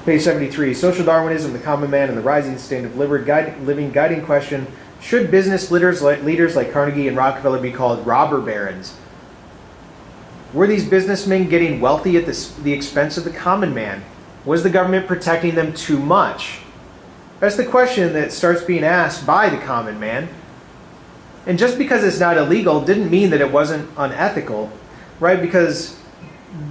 Page 73, Social Darwinism, the Common Man, and the Rising Standard of Living guiding question, should business leaders like Carnegie and Rockefeller be called robber barons? Were these businessmen getting wealthy at the expense of the common man? Was the government protecting them too much? That's the question that starts being asked by the common man. And just because it's not illegal didn't mean that it wasn't unethical, right? Because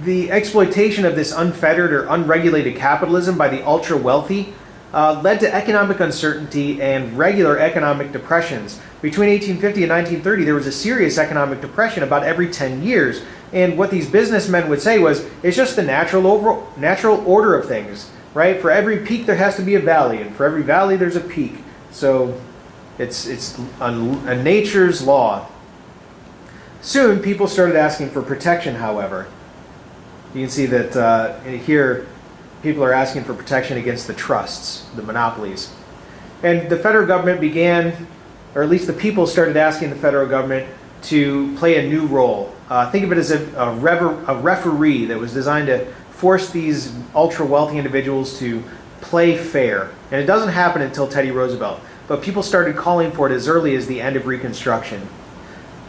the exploitation of this unfettered or unregulated capitalism by the ultra-wealthy led to economic uncertainty and regular economic depressions. Between 1850 and 1930, there was a serious economic depression about every 10 years. And what these businessmen would say was, it's just the natural order of things, right? For every peak, there has to be a valley, and for every valley, there's a peak. So it's a nature's law. Soon, people started asking for protection, however. You can see that here, people are asking for protection against the trusts, the monopolies. And the federal government began, or at least the people started asking the federal government to play a new role. Think of it as a referee that was designed to force these ultra-wealthy individuals to play fair. And it doesn't happen until Teddy Roosevelt. But people started calling for it as early as the end of Reconstruction.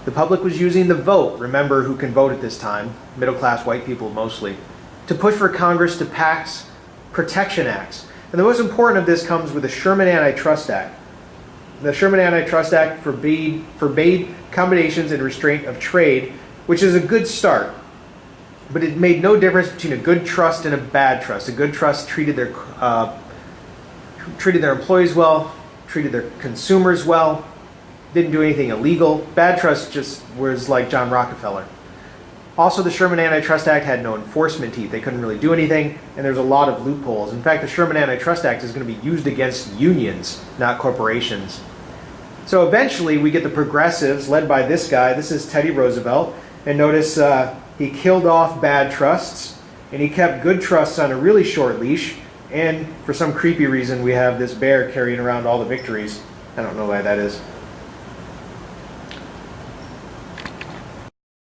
The public was using the vote, remember who can vote at this time, middle-class white people mostly, to push for Congress to pass protection acts. And the most important of this comes with the Sherman Antitrust Act. The Sherman Antitrust Act forbade combinations and restraint of trade, which is a good start. But it made no difference between a good trust and a bad trust. A good trust treated their employees well, treated their consumers well, didn't do anything illegal. Bad trust just was like John Rockefeller. Also, the Sherman Antitrust Act had no enforcement teeth. They couldn't really do anything, and there's a lot of loopholes. In fact, the Sherman Antitrust Act is going to be used against unions, not corporations. So eventually, we get the progressives, led by this guy. This is Teddy Roosevelt. And notice he killed off bad trusts, and he kept good trusts on a really short leash. And for some creepy reason, we have this bear carrying around all the victories. I don't know why that is.